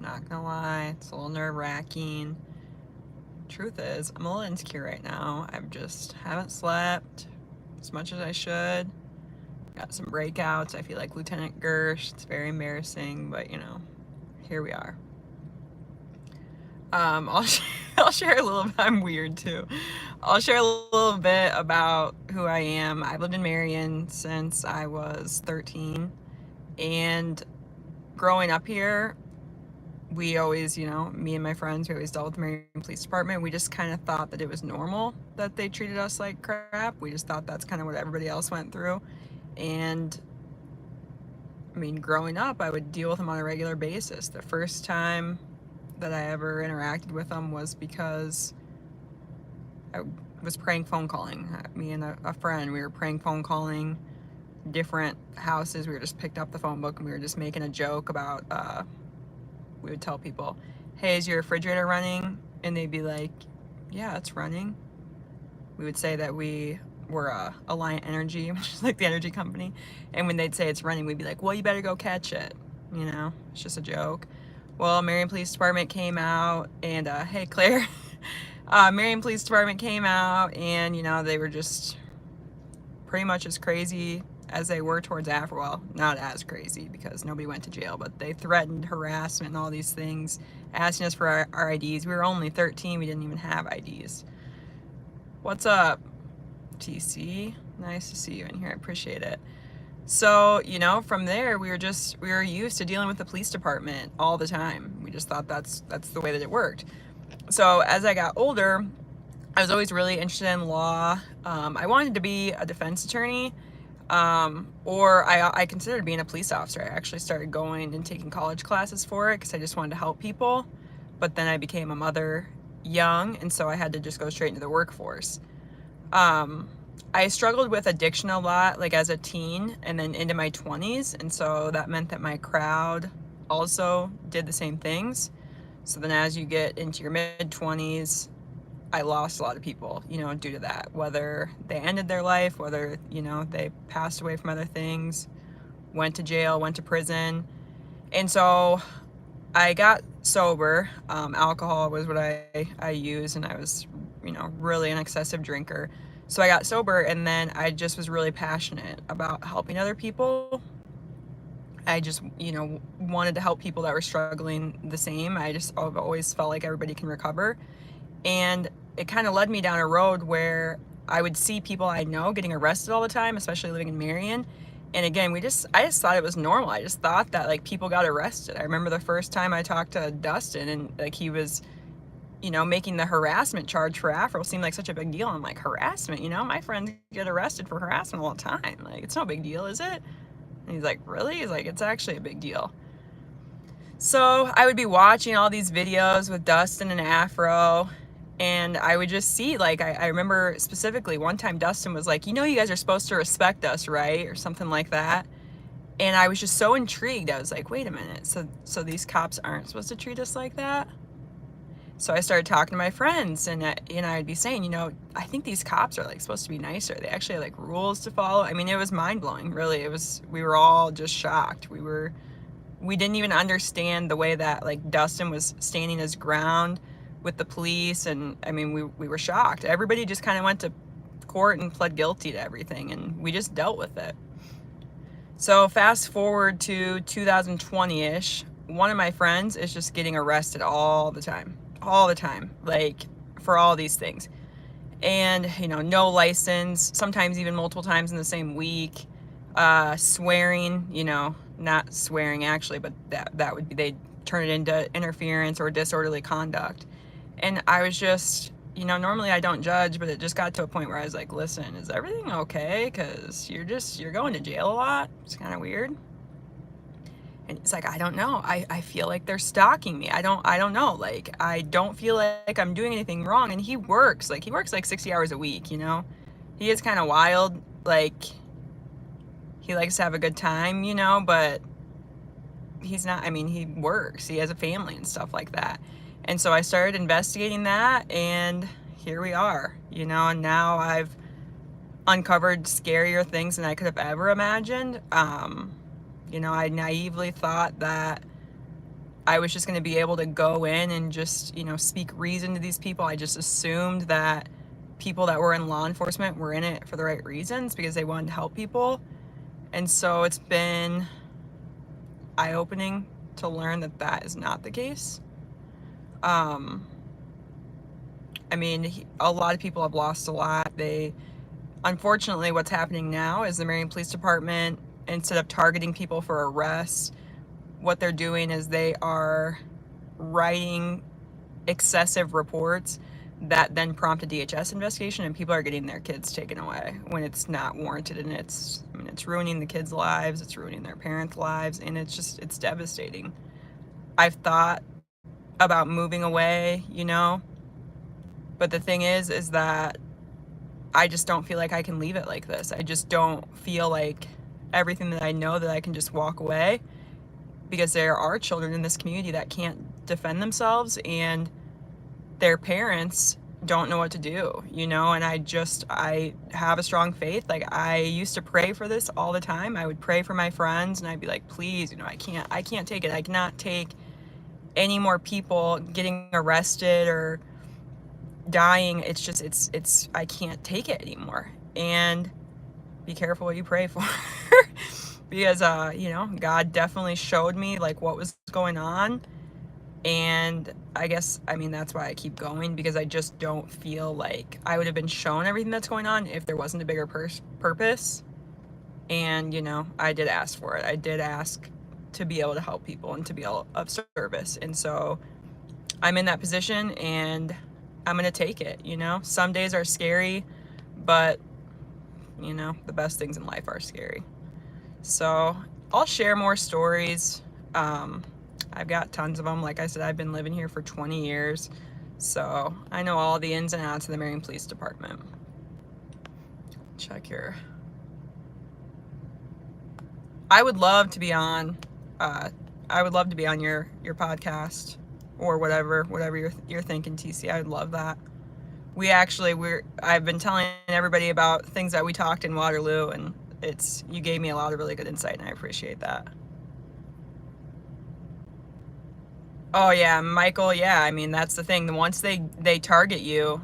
Not gonna lie, it's a little nerve-wracking. Truth is, I'm a little insecure right now. I just haven't slept as much as I should. Got some breakouts. I feel like Lieutenant Gersh. It's very embarrassing, but you know, here we are. I'll I'll share a little bit. I'm weird too. I'll share a little bit about who I am. I've lived in Marion since I was 13, and growing up here, we always, you know, me and my friends, we always dealt with the Marion Police Department. We just kind of thought that it was normal that they treated us like crap. We just thought that's kind of what everybody else went through. And I mean, growing up, I would deal with them on a regular basis. The first time that I ever interacted with them was because I was prank phone calling. Me and a friend, we were prank phone calling different houses. We were just picked up the phone book and we were just making a joke about, we would tell people, hey, is your refrigerator running? And they'd be like, yeah, it's running. We would say that we were Alliant Energy, which is like the energy company. And when they'd say it's running, we'd be like, well, you better go catch it. You know, it's just a joke. Well, Marion Police Department came out and, hey, Claire. Marion Police Department came out and, you know, they were just pretty much as crazy as they were towards Afro. Well, not as crazy because nobody went to jail, but they threatened harassment and all these things, asking us for our IDs. We were only 13. We didn't even have IDs. What's up, TC? Nice to see you in here. I appreciate it. So, you know, from there, we were used to dealing with the police department all the time. We just thought that's the way that it worked. So as I got older, I was always really interested in law. I wanted to be a defense attorney, or I considered being a police officer. I actually started going and taking college classes for it because I just wanted to help people. But then I became a mother young, and so I had to just go straight into the workforce. I struggled with addiction a lot, like as a teen and then into my 20s. And so that meant that my crowd also did the same things. So then as you get into your mid 20s, I lost a lot of people, you know, due to that, whether they ended their life, whether, you know, they passed away from other things, went to jail, went to prison. And so I got sober. Alcohol was what I used, and I was, you know, really an excessive drinker. So I got sober, and then I just was really passionate about helping other people. I just, you know, wanted to help people that were struggling the same. I've always felt like everybody can recover. And it kind of led me down a road where I would see people I know getting arrested all the time, especially living in Marion. And again, I just thought it was normal. I just thought that like people got arrested. I remember the first time I talked to Dustin and like he was, you know, making the harassment charge for Afro seemed like such a big deal. I'm like, harassment? You know, my friends get arrested for harassment all the time. Like, it's no big deal, is it? And he's like, really? He's like, it's actually a big deal. So I would be watching all these videos with Dustin and Afro, and I would just see, like, I remember specifically one time Dustin was like, you know, you guys are supposed to respect us, right? Or something like that. And I was just so intrigued. I was like, wait a minute. So these cops aren't supposed to treat us like that? So I started talking to my friends, and I'd be saying, you know, I think these cops are like supposed to be nicer. They actually have like rules to follow. I mean, it was mind blowing, really. We were all just shocked. We didn't even understand the way that like Dustin was standing his ground with the police, and I mean, we were shocked. Everybody just kind of went to court and pled guilty to everything, and we just dealt with it. So fast forward to 2020-ish, one of my friends is just getting arrested all the time, like for all these things. And, you know, no license, sometimes even multiple times in the same week, swearing, you know, not swearing actually, but that would be, they'd turn it into interference or disorderly conduct. And I was just, you know, normally I don't judge, but it just got to a point where I was like, listen, is everything okay? Because you're going to jail a lot. It's kind of weird. And it's like, I don't know. I feel like they're stalking me. I don't know. Like, I don't feel like I'm doing anything wrong. And he works like 60 hours a week, you know? He is kind of wild. Like, he likes to have a good time, you know, but he's not, I mean, he works. He has a family and stuff like that. And so I started investigating that, and here we are, you know, and now I've uncovered scarier things than I could have ever imagined. You know, I naively thought that I was just going to be able to go in and just, speak reason to these people. I just assumed that people that were in law enforcement were in it for the right reasons because they wanted to help people. And so it's been eye-opening to learn that that is not the case. I mean, a lot of people have lost a lot. Unfortunately, what's happening now is the Marion Police Department, instead of targeting people for arrests, what they're doing is they are writing excessive reports that then prompt a DHS investigation, and people are getting their kids taken away when it's not warranted. And it's ruining the kids' lives, it's ruining their parents' lives, and it's devastating. I've thought about moving away, but the thing is that I just don't feel like I can leave it like this. I just don't feel like everything that I know that I can just walk away, because there are children in this community that can't defend themselves and their parents don't know what to do, and I have a strong faith. Like, I used to pray for this all the time. I would pray for my friends and I'd be like, please, I can't take it. I cannot take any more people getting arrested or dying. It's just, I can't take it anymore. And be careful what you pray for. Because, God definitely showed me like what was going on. And I guess, that's why I keep going, because I just don't feel like I would have been shown everything that's going on if there wasn't a bigger purpose. And, I did ask for it. I did ask to be able to help people and to be of service. And so I'm in that position and I'm going to take it, Some days are scary, but, the best things in life are scary. So I'll share more stories. I've got tons of them. Like I said, I've been living here for 20 years. So I know all the ins and outs of the Marion Police Department. Check here. I would love to be on, your podcast or whatever you're thinking, TC. I would love that. I've been telling everybody about things that we talked in Waterloo, and you gave me a lot of really good insight, and I appreciate that. Oh yeah, Michael, yeah, that's the thing. Once they target you,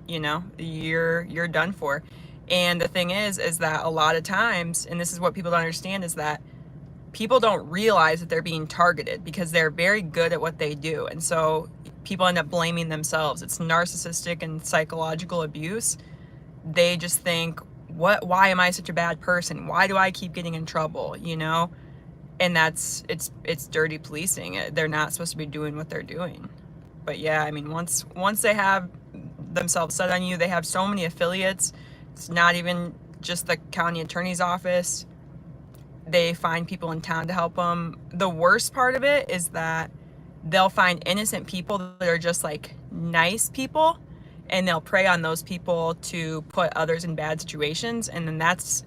you're done for. And the thing is that a lot of times, and this is what people don't understand, is that people don't realize that they're being targeted because they're very good at what they do. And so people end up blaming themselves. It's narcissistic and psychological abuse. They just think, why am I such a bad person? Why do I keep getting in trouble? And it's dirty policing. They're not supposed to be doing what they're doing. But yeah, once they have themselves set on you, they have so many affiliates. It's not even just the county attorney's office. They find people in town to help them. The worst part of it is that they'll find innocent people that are just like nice people, and they'll prey on those people to put others in bad situations. And then that's,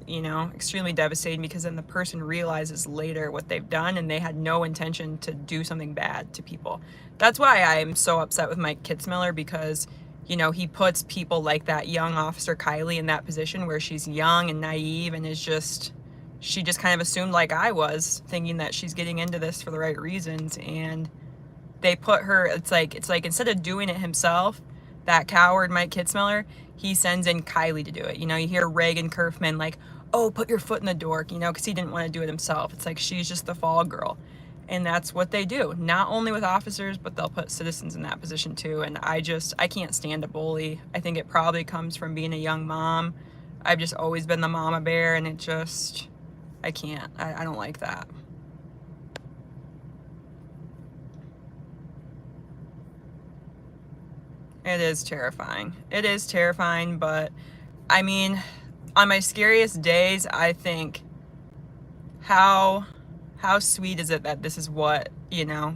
extremely devastating, because then the person realizes later what they've done and they had no intention to do something bad to people. That's why I'm so upset with Mike Kitzmiller, because, he puts people like that young officer Kylie in that position where she's young and naive and she just kind of assumed, like I was, thinking that she's getting into this for the right reasons. And they put her, it's like instead of doing it himself, that coward Mike Kitzmiller, he sends in Kylie to do it. You hear Reagan Kerfman like, oh, put your foot in the door, because he didn't want to do it himself. It's like she's just the fall girl. And that's what they do, not only with officers, but they'll put citizens in that position too. And I can't stand a bully. I think it probably comes from being a young mom. I've just always been the mama bear, and I can't. I don't like that. It is terrifying. It is terrifying, but on my scariest days, I think, how sweet is it that this is what,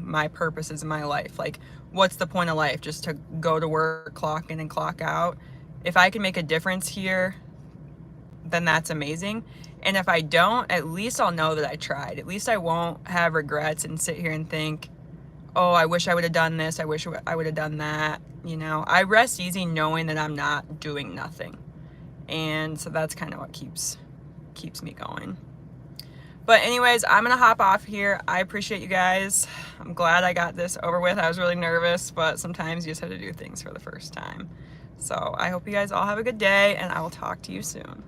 my purpose is in my life? Like, what's the point of life? Just to go to work, clock in and clock out? If I can make a difference here, then that's amazing. And if I don't, at least I'll know that I tried. At least I won't have regrets and sit here and think, oh, I wish I would have done this. I wish I would have done that. I rest easy knowing that I'm not doing nothing. And so that's kind of what keeps me going. But anyways, I'm gonna hop off here. I appreciate you guys. I'm glad I got this over with. I was really nervous, but sometimes you just have to do things for the first time. So I hope you guys all have a good day, and I will talk to you soon.